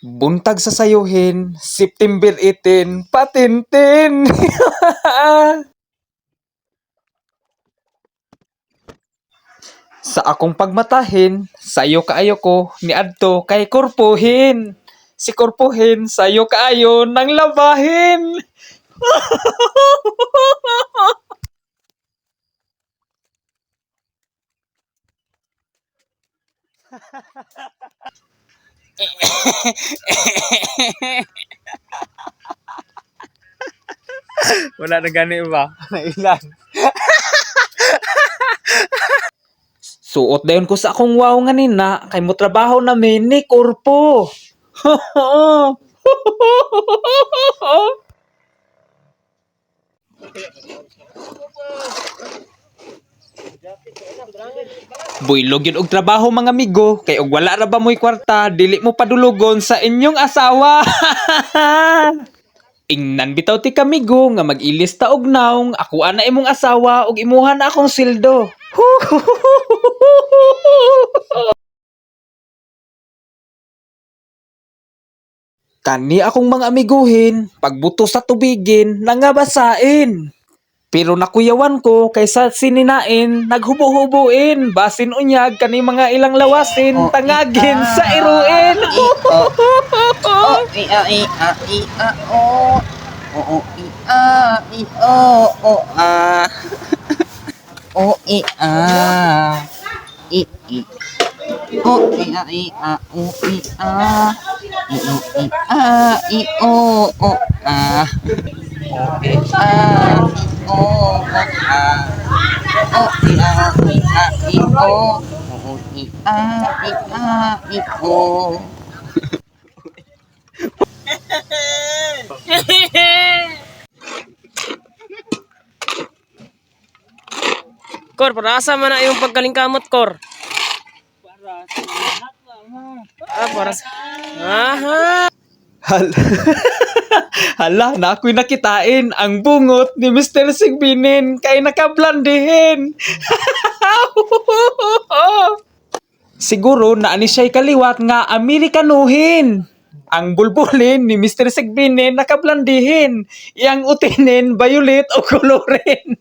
Buntag sa sayuhin, September 18, patintin! Sa akong pagmatahin, sayo kaayo ko ni adto kay Korpohin. Si Korpohin sayo kaayo nang labahin. Wala na gani ba? Nailan. Suot dayon ko sa akong wow nga nina kay mo trabaho namin ni Korpo. Buylog yun og trabaho mga amigo kay og wala ra ba mo'y kwarta dili mo padulugon sa inyong asawa. Ingnan bitaw ti kamigo nga mag-ilis ta og naong ako ana imong asawa og imuha na akong sildo. Kani akong mga amiguhin, pagbuto sa tubigin, nangabasain. Pero nakuyawan ko kaysa sininain, naghubo-hubuin, basin unyag kani mga ilang lawasin, tangagin sa iruin. I a i a i a o i a i o a o i a i o i a i a o i a i o i a i o a o i a o a o i a i o o i a i o. Kor, para asa man na yung pagkalingkamot, Kor? Para sa... Aha! Hala, na ako'y nakitain ang bungot ni Mr. Sigbinin kay nakablandihin. Siguro na ani siya'y kaliwat nga Amerikanuhin. Ang bulbulin ni Mr. Sigbinin nakablandihin. Iyang utinin, violet o kolorin.